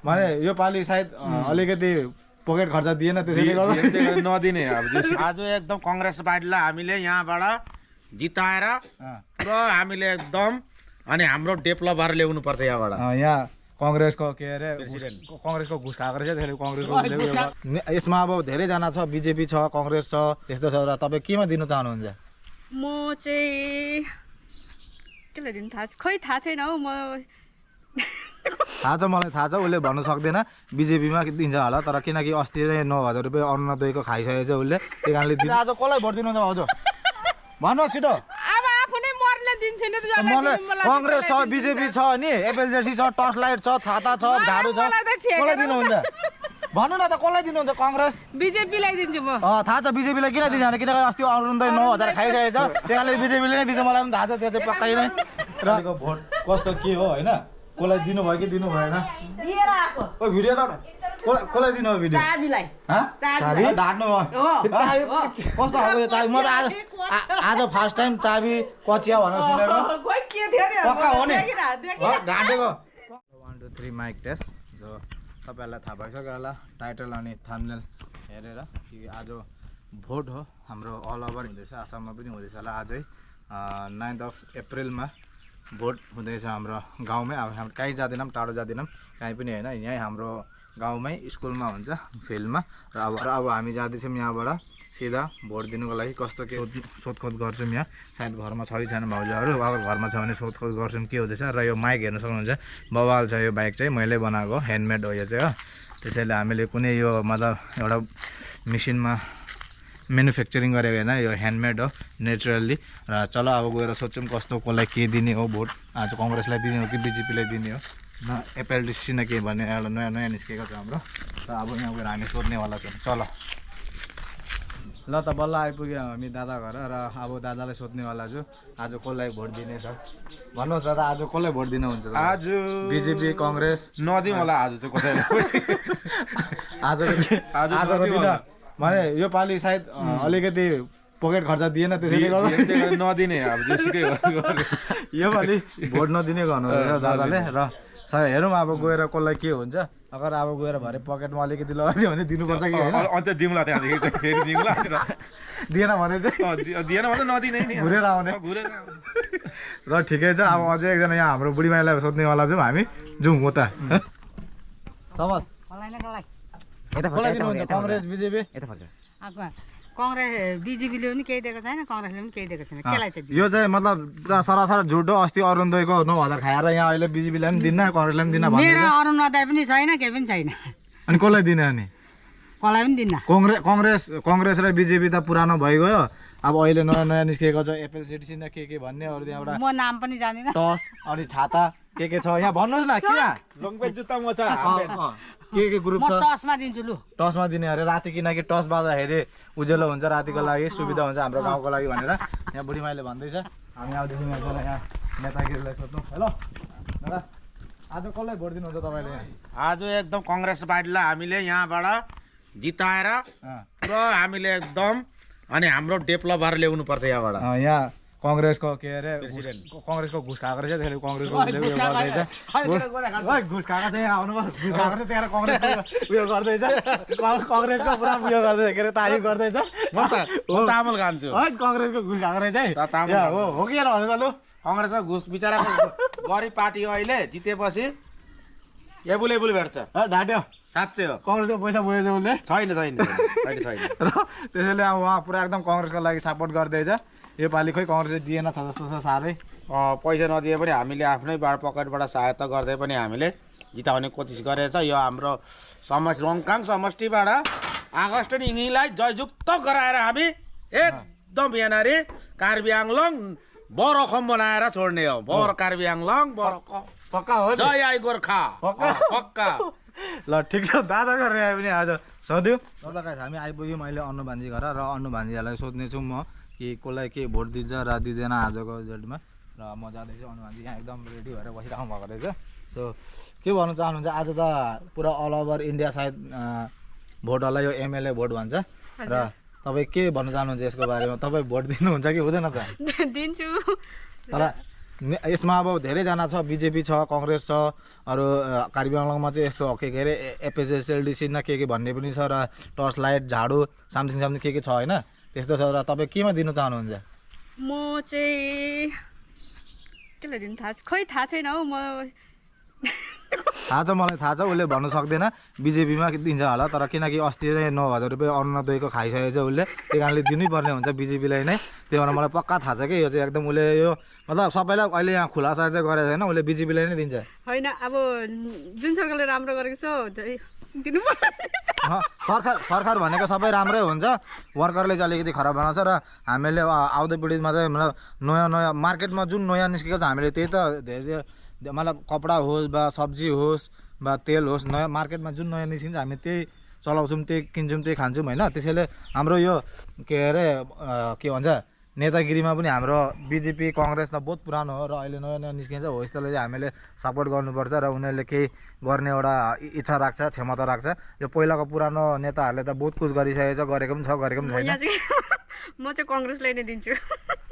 भने यो पालि सायद अलिकति पकेट खर्च दिएन त्यसैले गर्दा नदिने अब आज एकदम कांग्रेस पार्टीलाई हामीले यहाँबाट जिताएर र हामीले एकदम अनि हाम्रो डेभलपर ल्याउनु पर्छ यहाँबाट यहाँ कांग्रेसको के अरे कांग्रेसको घुस खाएको रहेछ त्यसले कांग्रेसको यसमा अब धेरैजना छ बीजेपी छ कांग्रेस छ त्यस्तो छ र तपाईँ केमा दिनु चाहनुहुन्छ म चाहिँ केले दिन थाहा छैन हौ म थाहा छ मलाई थाहा छ उसले भन्नु सक्दैन बीजेपीमा दिन्छ होला तर किनकि अस्ति नै 9,000 रुपियाँ अरुणोदयको खाइसकेको छ उसले त्यही कारणले आज कसलाई भोट दिनुहुन्छ हजुर भन्नुहोस् छिटो अब आफू नै मर्ने दिन्छु नि त मलाई कांग्रेस छ बीजेपी छ नि एपएलजेसी छ टर्च लाइट छ छाता छ झाडु छ कसलाई दिनुहुन्छ भन्नु न त कसलाई दिनुहुन्छ कांग्रेस बीजेपीलाई दिन्छु म थाहा छ बीजेपीलाई किन दिन्छ भने किनकि अस्ति अरुणोदय 9,000 खाइसकेको छ त्यही कारणले बीजेपीले नै दिन्छ मलाई पनि थाहा छ त्यो चाहिँ पक्कै नै र भोट कस्तो के हो हैन कसलाई दिनु भयो कि दिनु भएन दिएर आको ओ भिडियो त कसलाई दिनु हो भिडियो चाबीलाई ह चाबी ढाड्नु भयो चाबी कस्तो खालको यो चाबी म त आज फर्स्ट टाइम चाबी कचिया भनेर सुनेको खोइ के थियो नि पक्का हो नि देखिन ढाडेको 1 2 3 माइक टेस्ट जो तपाईहरुलाई थाहा भइसक्यो होला टाइटल अनि थम्बनेल हेरेर कि आज भोट हो हाम्रो अल ओभर हुँदैछ आसाममा पनि हुँदैछ होला आजै 9th of अप्रिलमा भोट हुँदैछ हाम्रो गाउँमै अब हामी कहीँ जाँदैनौँ टाढो जाँदैनौँ कहीँ पनि होइन यहीँ हाम्रो गाउँमै स्कुलमा हुन्छ फिल्डमा र अब हामी जाँदैछौँ यहाँबाट सिधा भोट दिनुको लागि कस्तो के सोधखोज गर्छौँ यहाँ सायद घरमा छ कि छैन भाउजूहरू अब घरमा छ भने सोधखोज गर्छौँ के हुँदैछ र यो माइक हेर्न सक्नुहुन्छ बवाल छ यो बाइक चाहिँ मैले बनाएको ह्यान्डमेड हो यो चाहिँ हो त्यसैले हामीले कुनै यो मतलब एउटा मेसिनमा म्यानुफ्याक्चरिङ गरेको होइन यो ह्यान्डमेड हो नेचुरल्ली र चलो अब गएर सोध्छौँ कस्तो कसलाई के दिने हो भोट आज कांग्रेसलाई दिने हो कि बीजेपीलाई दिने हो न एपएलडिसी न के भन्ने एउटा नयाँ नयाँ निस्केको छ हाम्रो र अब यहाँ गएर हामी सोध्नेवाला छौँ चलो ल त बल्ल आइपुग्यो हामी दादा घर र अब दादालाई सोध्नेवाला छु आज कसलाई भोट दिने छ भन्नुहोस् दादा आज कसलाई भोट दिनुहुन्छ आज बीजेपी कांग्रेस नदिउँ होला आज चाहिँ कसैले आजको दिन भने यो पालि सायद अलिकति पकेट खर्च दिएन त्यसैले गर्दा नदिने अब जेसुकै यो पालि भोट नदिने गर्नु दादाले र हेरौँ अब गएर कसलाई के हुन्छ अगर अब गएर भरे पकेटमा अलिकति लगाइदियो भने दिनुपर्छ कि होइन अन्त दिउँला त्यहाँदेखि फेरि दिउँला दिएन भने चाहिँ दिएन भने नदिने नि घुरेर आउने र ठिकै छ अब अझै एकजना यहाँ हाम्रो बुढी माइलाई सोध्नेवाला छौँ हामी जाउँ उता समत कांग्रेस बीजेपी कांग्रेस बीजेपीले पनि केही दिएको छैन कांग्रेसले पनि केही दिएको छैन केलाई चाहिँ यो चाहिँ मतलब पुरा सरासर झुटो अस्ति अरुणोदयको 9,000 खाएर यहाँ अहिले बीजेपीलाई पनि दिन्न कांग्रेसलाई पनि दिन्न मेरो अरुणोदय पनि छैन केही पनि छैन अनि कसलाई दिने अनि कसलाई पनि दिन्न कांग्रेस र बीजेपी त पुरानो भइगयो अब अहिले नयाँ नयाँ निस्केको छ एपएलजेसी न के भन्ने अरु त्यहाँबाट म नाम पनि जान्दिनँ टस अनि छाता के छ यहाँ भन्नुहोस् न किन लङपेट जुत्ता मोचा के ग्रुप म छ टसमा दिन्छु लु टसमा दिने अरे राति किनकि टस बाज्दाखेरि उज्यालो हुन्छ रातिको लागि सुविधा हुन्छ हाम्रो गाउँको लागि भनेर यहाँ बुढी माइले भन्दैछ हामी आउँदैछौँ यहाँ नेतागिरीलाई सोध्छौँ हेलो दादा आज कसलाई भोट दिनुहुन्छ तपाईँले आज एकदम कांग्रेस पार्टीलाई हामीले यहाँबाट जिताएर र हामीले एकदम अनि हाम्रो डेभलपर ल्याउनु पर्छ यहाँबाट यहाँ कांग्रेसको के अरे कांग्रेसको घुस खाएको रहेछ त्यसले कांग्रेसको घुस खाएको छ यहाँ आउनुभयो घुस खाएको छ त्यहाँ कांग्रेस उयो गर्दैछ कांग्रेसको पुरा उयो गर्दैछ के अरे तारिफ गर्दैछ म तामल खान्छु है कांग्रेसको घुस खाएको रहेछ है हो कि भन्नु त लु कांग्रेसको घुस बिचराको गरिब पार्टी हो अहिले जितेपछि एबुल भेट्छ ढाट्यो साँच्चै हो कांग्रेसको पैसा बोएछ उसले छैन र त्यसैले अब उहाँ पुरा एकदम कांग्रेसको लागि सपोर्ट गर्दैछ यो पालि खोइ कांग्रेसले दिएन छ जस्तो छ साह्रै पैसा नदिए पनि हामीले आफ्नै पकेटबाट सहायता गर्दै पनि हामीले जिताउने कोसिस गरेछ यो हाम्रो रङकाङ समष्टिबाट आगस्ट निङीलाई जययुक्त गराएर हामी एकदम यहाँनिर कार्बी आङ्लोङ बरखम बनाएर छोड्ने हो बर कार्बी आङ्लोङ पक्का हो जय आई गोर्खा पक्का ल ठिक छ दादा गरेर आयो पनि आज सोध्यो ल गाइस हामी आइपुग्यौँ अहिले अन्नु भान्जी घर र अन्नु भान्जीहरूलाई सोध्नेछु म कि कसलाई के भोट दिन्छ र दिँदैन आजको रिजल्टमा र म जाँदैछु अन्नु भान्जी यहाँ एकदम रेडी भएर बसिराख्नु भएको रहेछ सो के भन्न चाहनुहुन्छ आज त पुरा अल ओभर इन्डिया सायद भोटहरूलाई यो एमएलए भोट भन्छ र तपाईँ के भन्न चाहनुहुन्छ यसको बारेमा तपाईँ भोट दिनुहुन्छ कि हुँदैन त दिन्छु तर यसमा अब धेरैजना छ, बिजेपी छ, कङ्ग्रेस छ, अरू कार्बी आङ्लङमा चाहिँ यस्तो के अरे एफएसएसएलडिसी न के भन्ने पनि छ, र टर्च लाइट, झाडु, सामसिङ के छ होइन, त्यस्तो छ। र तपाईँ केमा दिनु चाहनुहुन्छ? म चाहिँ केलाई दिनु थाहा छैन हौ। म थाहा छ, मलाई थाहा छ, उसले भन्नु सक्दैन बिजेपीमा दिन्छ होला, तर किनकि अस्ति नै 9,000 रुपियाँ अरुणोदयको खाइसकेको छ उसले, त्यही कारणले दिनै पर्ने हुन्छ बिजेपीलाई नै। त्यही भएर मलाई पक्का थाहा छ कि यो चाहिँ एकदम उसले यो मतलब सबैलाई अहिले यहाँ खुलासा चाहिँ गरेको छैन, उसले बिजेपीलाई नै दिन्छ। होइन, अब जुन सरकारले राम्रो गरेको छ दिनु सरकार भनेको सबै राम्रै हुन्छ, वर्करले चाहिँ अलिकति खराब बनाउँछ। र हामीले आउँदो पिँढीमा चाहिँ मतलब नयाँ मार्केटमा जुन नयाँ निस्केको छ हामीले त्यही त धेरै मतलब कपडा होस् वा सब्जी होस् वा तेल होस्, नयाँ मार्केटमा जुन नयाँ निस्किन्छ हामी त्यही चलाउँछौँ, त्यही किन्छौँ, त्यही खान्छौँ होइन। त्यसैले हाम्रो यो के अरे के भन्छ नेतागिरीमा पनि हाम्रो बिजेपी कङ्ग्रेस त बहुत पुरानो हो, र अहिले नयाँ नयाँ निस्किन्छ हो, यस्तोले चाहिँ हामीले सपोर्ट गर्नुपर्छ। र उनीहरूले केही गर्ने एउटा इच्छा राख्छ, क्षमता राख्छ। यो पहिलाको पुरानो नेताहरूले त बहुत कुछ गरिसकेको छ, गरेको पनि छ, गरेको पनि छैन। म चाहिँ कङ्ग्रेसलाई नै दिन्छु।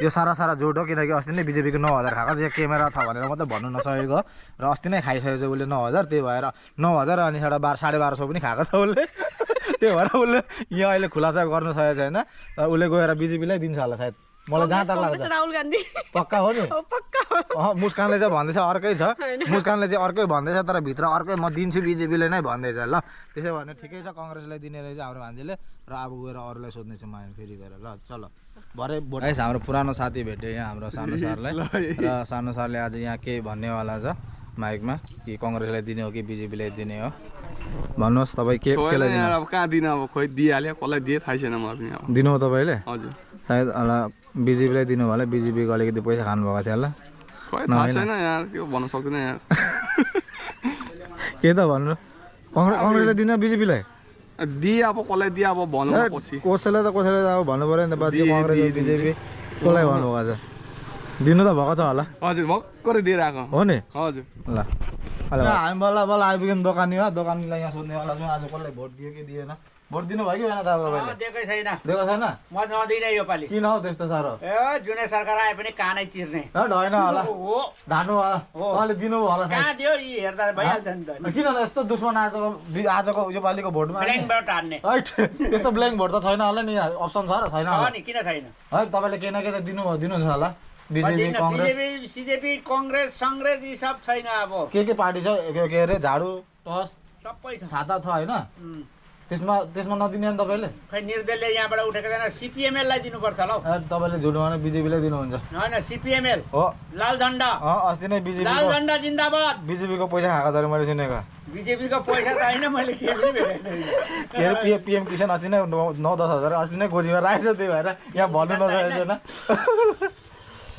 यो सारा झुट हो, किनकि अस्ति नै बिजेपीको 9,000 खाएको छ, यो क्यामेरा छ भनेर मात्रै भन्नु नसकेको, र अस्ति नै खाइसकेको छ उसले 9,000, त्यही भएर 9,000 अनि 1250 पनि खाएको छ उसले। त्यही भएर उसले यहाँ अहिले खुलासा गर्नु सकेको छैन, उसले गएर बिजेपीलाई दिन्छ होला सायद, मलाई जहाँ तक लाग्छ। राहुल गान्धी पक्का हो नि? मुस्कानले चाहिँ भन्दैछ अर्कै छ, मुस्कानले चाहिँ अर्कै भन्दैछ, तर भित्र अर्कै म दिन्छु बिजेपीले नै भन्दैछ ल। त्यसै भने ठिकै छ, कङ्ग्रेसलाई दिने रहेछ हाम्रो भान्जीले, र अब गएर अरूलाई सोध्नेछु म फेरि गएर ल। चलो भरे गाइस हाम्रो पुरानो साथी भेट्यो यहाँ हाम्रो सानो सरलाई, र सानो सरले आज यहाँ केही भन्नेवाला छ माइकमा, कि कङ्ग्रेसलाई दिने हो कि बिजेपीलाई दिने हो, भन्नुहोस् तपाईँ केलाई दिनु? अब कहाँ दिनु, अब खोइ दिइहाल्यो, कसलाई दिए थाहै छैन मलाई पनि। अब दिनु हो तपाईँले? हजुर सायद होला बिजेपीलाई दिनु होला, बिजेपीको अलिकति पैसा खानुभएको थियो होला, खोइ थाहा छैन यार, त्यो भन्न सक्दैन यार। के त भन्नु, कङ्ग्रेसलाई दिनु बिजेपीलाई दिए, अब कसलाई दिए अब भनौँ पछि, कसैलाई त अब भन्नु पऱ्यो नि त, पछि कङ्ग्रेस बिजेपी कसलाई भन्नुभएको छ, दिनु त भएको छ होला। हजुर भर्खरै दिइरहेको हो नि? हजुर ल हामी बल्ल आइपुग्यौँ दोकानीमा, दोकानीलाई यहाँ सोध्नेवाला छौँ आज कसलाई भोट दियो कि दिएन। भोट दिनु भयो कि भएन त तपाईँले? दिएकै छैन, दिएको छैन? म नदिनँ योपालि। किन हौ त्यस्तो साह्रो? ए जुनै सरकार आए पनि कानै चिर्ने होइन होला, हो ढानु होला, तपाईँले दिनुभयो होला सायद। कहाँ दियो, यी हेर्दा भइहाल्छ नि त। किन यस्तो दुश्मन आजको योपालिको भोटमा? ब्ल्याङ्कबाट हान्ने त्यस्तो ब्ल्याङ्क भोट त छैन होला नि, अप्सन छ र छैन होला नि, किन छैन? है तपाईँले केही न केही त दिनुहुन्छ होला, बिजेपी कङ्ग्रेस सिजेपी कङ्ग्रेस सङ्ग्रेस यी सब छैन। अब के पार्टी छ, के अरे झाडु टस सबै छ, छाता छ होइन, त्यसमा नदिने नि तपाईँले? खै निर्दलीय यहाँबाट उठेको छैन, सिपिएमएललाई दिनुपर्छ ल। तपाईँले झुट भने बिजेपीलाई दिनुहुन्छ? होइन, सिपिएमएल हो, लाल झन्डा। अस्ति नै लाल झन्डा जिन्दाबाद। बिजेपीको पैसा खाएको छ अरे मैले सुनेको। बिजेपीको पैसा त होइन, मैले के पनि भेटेको छैन। के अरे पिएम किसान अस्ति नै 9-10 हजार अस्ति नै गोजीमा राखेको छ, त्यही भएर यहाँ भन्नु नसकेको छैन।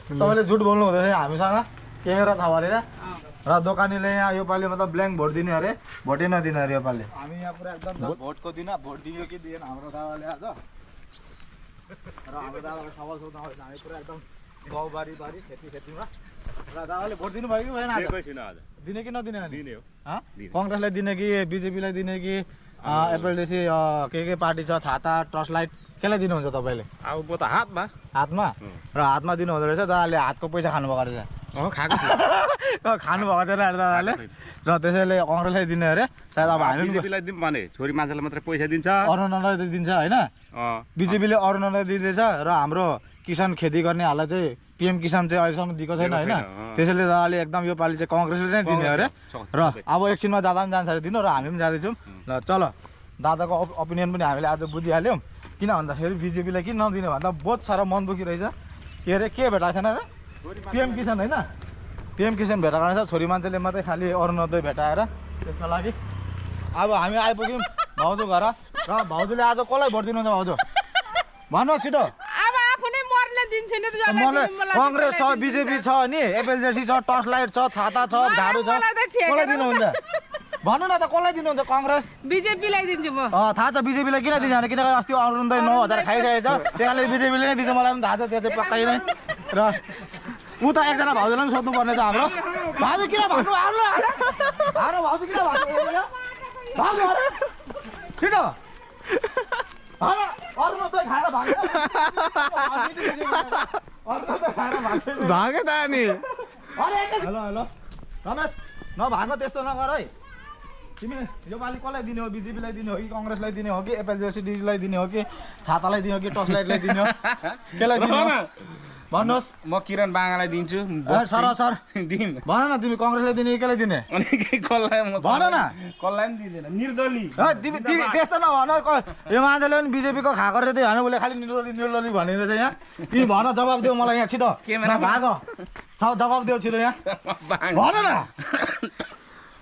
तपाईँले झुट बोल्नु हुँदैछ हामीसँग, क्यामेरा छ भनेर। र दोकानीले यहाँ योपालि मतलब ब्ल्याङ्क भोट दिने अरे, भोटै नदिने अरे योपालि। हामी यहाँ पुरा एकदम भोटको दिन भोट दियो कि दिएन हाम्रो दादाले आज, र हाम्रो दादाले सवाल सोध्न आउँछ। हामी पुरा एकदम गाउँबारी खेतीमा, र दादाले भोट दिनु भयो कि भएन? दिने कि नदिने? दिने हो। कङ्ग्रेसलाई दिने कि बिजेपीलाई दिने कि एफएलडिसी के पार्टी छ, छाता टर्च लाइट, केलाई दिनुहुन्छ तपाईँले? अब म त हातमा र हातमा दिनु हुँदो रहेछ, दादाले हातको पैसा खानुभएको रहेछ। खाएको थियो, खानुभएको थिएन अरे दादाले, र त्यसैले कङ्ग्रेसलाई दिने अरे सायद। अब हामी बिजेपीलाई दिउँ भने छोरी मान्छेलाई मात्रै पैसा दिन्छ, अरुणलाई दिन्छ होइन, बिजेपीले अरुणलाई दिँदैछ, र हाम्रो किसान खेती गर्नेहरूलाई चाहिँ पिएम किसान चाहिँ अहिलेसम्म दिएको छैन होइन। त्यसैले दादाले एकदम योपालि चाहिँ कङ्ग्रेसले नै दिने अरे। र अब एकछिनमा दादा पनि जान्छ अरे दिनु, र हामी पनि जाँदैछौँ ल। चलो दादाको ओपिनियन पनि हामीले आज बुझिहाल्यौँ, किन भन्दाखेरि बिजेपीलाई किन नदिने भन्दा बहुत साह्रो मन दुखी रहेछ। के अरे के भेटाएको छैन अरे पिएम किसान होइन, पिएम किसान भेटाएको रहेछ, छोरी मान्छेले मात्रै खालि अरुणोदय भेटाएर। त्यसको लागि अब हामी आइपुग्यौँ भाउजू घर, र भाउजूले आज कसलाई भोट दिनुहुन्छ भाउजू भन्नुहोस् छिटो? अब आफू नै मर्ने दिन्छु नि त, मलाई कङ्ग्रेस छ, बिजेपी छ, नि एफएलजेसी छ, टर्च लाइट छ, छाता छ, झाडु छ, कसलाई दिनुहुन्छ भन्नु न त? कसलाई दिनुहुन्छ? कङ्ग्रेस बिजेपीलाई दिन्छु म। थाहा छ बिजेपीलाई किन दिन्छ भने, किनकि अस्ति अरुणोदय 9,000 खाइसकेको छ, त्यही कारणले बिजेपीले नै दिन्छ, मलाई पनि थाहा छ त्यो चाहिँ पक्कै नै। र उता एकजना भाउजूलाई पनि सोध्नुपर्ने छ हाम्रो, भाउजू किन भन्नु हाम्रो भाउजू किन भन्नु भाउजू छिटो अरुणोदय खाएर भाग्यो त नि हेलो हेलो रमेश नभएको त्यस्तो नगर है तिमी योपालि कसलाई दिने हो बिजेपीलाई दिने हो कि कङ्ग्रेसलाई दिने हो कि एपएलजेसीडीलाई दिने हो कि छातालाई दिने हो कि टर्च लाइटलाई दिने हो केलाई दिने हो भन्नुहोस् म किरण बाङ्गालाई दिन्छु सर सर दिम भन न तिमी कङ्ग्रेसलाई दिने कि केलाई दिने अनि के कसलाई म भन न कसलाई पनि दिँदैन निर्दली तिमी तिमी त्यस्तो नभन यो मान्छेले पनि बिजेपीको खाएको रहेछ त्यही होइन उसले खालि निर्दली निर्दली भनिरहेछ यहाँ तिमी भन जवाब देऊ मलाई यहाँ छिटो भाग जवाब देऊ छिटो यहाँ भन न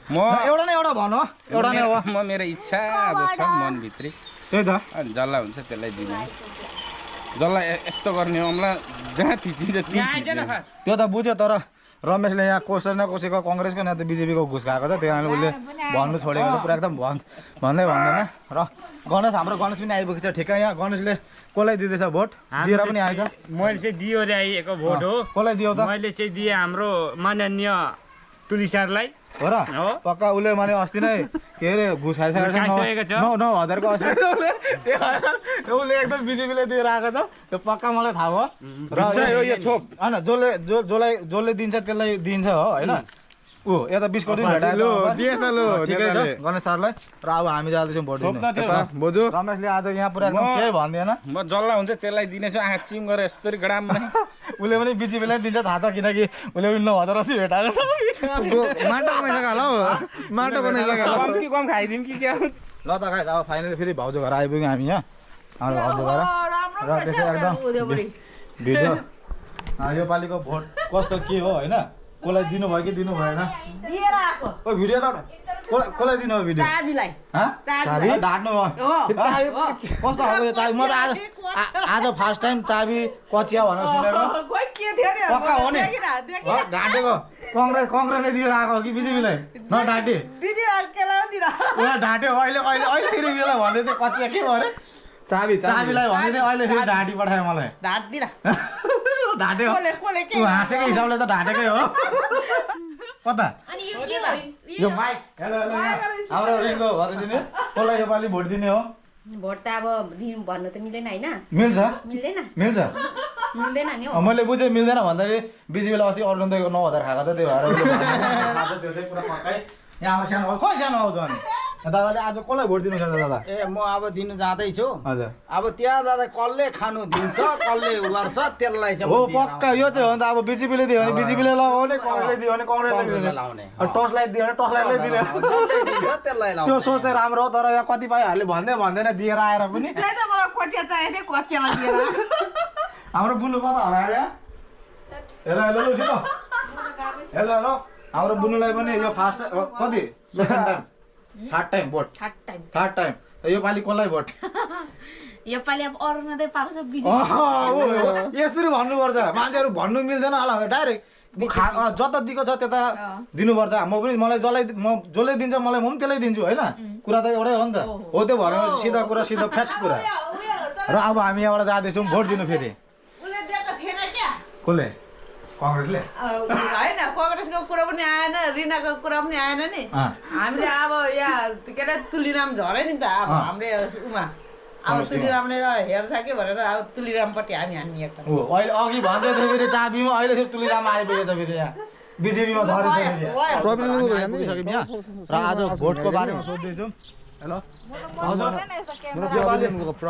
म एउटा न एउटा भन एउटा नै हो म मेरो इच्छा अब छ मनभित्री त्यही त जसलाई हुन्छ त्यसलाई दिने जसलाई यस्तो गर्ने हो मलाई जहाँ थिचिन्छ त्यो त बुझ्यो तर रमेशले यहाँ कसै न कसैको कङ्ग्रेसको न त बिजेपीको घुस खाएको छ त्यही कारण उसले भन्नु छोडेको छ पुरा एकदम भन्दै भन्दैन र गणेश हाम्रो गणेश पनि आइपुगेको छ ठिकै यहाँ गणेशले कसलाई दिँदैछ भोट दिएर पनि आएछ मैले चाहिँ दियो रे आइएको भोट हो कसलाई दियो त मैले चाहिँ दिएँ हाम्रो माननीय तुली सरलाई हो र पक्का उसले माने अस्ति नै के अरे घुस खाइसकेको छ 9,000को अस्ति उसले एकदम बिजेपीले दिएर आएको छ त्यो पक्का मलाई थाहा भयो र यो छोप होइन जसले दिन्छ त्यसलाई दिन्छ हो होइन ऊ यता बिस्कुट पनि भेटाएको गणेश सरलाई र अब हामी जाँदैछौँ भोट दिनु बोजू रमेशले आज यहाँ पुरा एकदम केही भन्दैन म जसलाई हुन्छ त्यसलाई दिनेछु आँखा चिम गरेर यस्तरी गडाम उसले पनि बिजेपीलाई दिन्छ थाहा छ किनकि उसले पनि 9,000 अस्ति भेटाएको छ माटो बनाइसक्यो होला हौ माटो बनाइसक्यो होला कम कि कम खाइदिउँ कि क्या ल त गाइस अब फाइनली फेरि भाउजू घर आइपुग्यौँ हामी यहाँ हाम्रो भाउजू घर र त्यसै एकदम भिडियो योपालिको भोट कस्तो के हो होइन कसलाई दिनुभयो कि दिनु भएन दिएर आएको ओ भिडियो त कसलाई दिनु हो भिडियो चाबीलाई चाबी ढाट्नु भयो चाबी कस्तो खालको यो चाबी म त आज फर्स्ट टाइम चाबी कचिया भनेर सुनेको खोइ के थियो नि पक्का हो नि ढाटेको कङ्ग्रेसले दिएर आएको कि बिजेपीलाई नढाटे दिदी केलाई दिरा उहाँ ढाट्यो अहिले फेरि बेला भन्दै थियो कचिया के भयो अरे चाबीलाई भन्दै थियो अहिले फेरि ढाँटी पठायो मलाई ढाट दिरा ढाट्यो कोले के हाँसेको हिसाबले त ढाँटेकै हो कता अनि यो के हो यो माइक हेलो हेलो हाम्रो रिङ्गो भनिदिने कसलाई योपालि भोट दिने हो भोट त अब दिनु भन्नु त मिल्दैन हैन मिल्छ मिल्दैन मिल्छ मिल्दैन नि हो मैले बुझेँ मिल्दैन भन्दाखेरि बिजेपीलाई अस्ति अर्जुनको 9,000 खाएको छ त्यही भएर त्यो चाहिँ पुरा पक्कै यहाँ अब सानो खोइ सानो आउँछ अनि दादाले आज कसलाई भोट दिनु छ दादा ए म अब दिनु जाँदैछु हजुर अब त्यहाँ जाँदा कसले खानु दिन्छ कसले गर्छ त्यसलाई चाहिँ हो पक्का यो चाहिँ हो नि त अब बिजेपीले दियो भने बिजेपीले लगाउने कङ्ग्रेसले दियो भने कङ्ग्रेसले लाउने टर्च लाइट दियो भने टर्च लाइटले दिने जसले दिन्छ त्यसलाई त्यो लाउने सोच चाहिँ राम्रो हो तर यहाँ कतिपयहरूले भन्दैन दिएर आएर पनि त्यही त मलाई कोचिया चाहिएको थियो कोचियालाई दिएर हाम्रो बुनु कता होला यहाँ हेलो हेलो लु हेलो हेलो हाम्रो बुनुलाई पनि यो फर्स्ट कति second time third time vote third time योपालि कसलाई भोट योपालि अब अरू नदै पाउँछ यसरी भन्नुपर्छ मान्छेहरू भन्नु मिल्दैन होला डाइरेक्ट जता दिएको छ त्यता दिनुपर्छ मलाई जसले दिन्छ मलाई म पनि त्यसलाई दिन्छु होइन कुरा त एउटै हो नि त हो त्यो भनेपछि सिधा कुरा सिधा फ्याक्ट कुरा र अब हामी यहाँबाट जाँदैछौँ भोट दिनु फेरि उसले दिएको थिएन क्या कसले कङ्ग्रेसले होइन कङ्ग्रेसको कुरा पनि आएन रिनाको कुरा पनि आएन नि हामीले अब यहाँ के अरे तुलिराम झरे नि त अब हाम्रो उमा अब तुलिरामले हेर्छ कि भनेर अब तुलिरामपट्टि हामी हानिएको अहिले अघि भन्दै थियो फेरि चाबीमा अहिले फेरि तुलिराम आइपुगेछ फेरि यहाँ बिजेपीमा झरेछ र आज भोटको बारेमा सोध्दैछौँ हेलो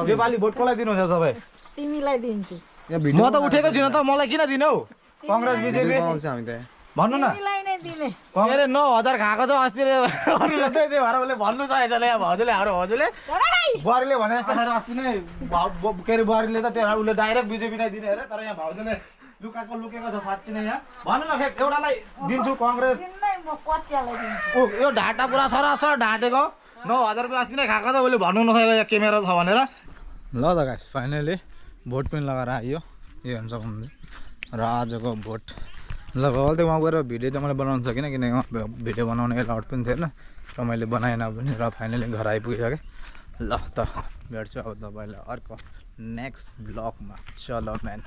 योपालि भोट कसलाई दिनुहुन्छ तपाईँ तिमीलाई दिन्छु म त उठेको छुइनँ त मलाई किन दिने हौ कङ्ग्रेस बिजेपी भन्नु न कङ्ग्रेस 9,000 खाएको छ अस्ति त्यही भएर उसले भन्नु चाहेछ यहाँ भाउजूले हाम्रो हजुरले बुहारीले भने जस्तो खाएर अस्ति नै के अरे बुहारीले त त्यहाँ उसले डाइरेक्ट बिजेपी नै दिने अरे तर यहाँ भाउजूले लुकेको छ साँच्ची नै यहाँ भन्नु न फेक एउटालाई दिन्छु कङ्ग्रेस यो ढाँटा पुरा सरासर ढाँटेको 9,000 रुपियाँ अस्ति नै खाएको छ उसले भन्नु नसकेको यहाँ क्यामेरा छ भनेर ल त गाइस फाइनली भोट पनि लगाएर आयो यो हेर्न सक्नुहुन्छ र आजको भोट ल भल त्यो वहाँ गएर भिडियो चाहिँ मैले बनाउनु सकिनँ किनकि भिडियो बनाउने एलाउड पनि थिएन र मैले बनाएन पनि र फाइनली घर आइपुगिसकेँ ल त भेट्छु अब तपाईँलाई अर्को नेक्स्ट ब्लगमा चलो म्यान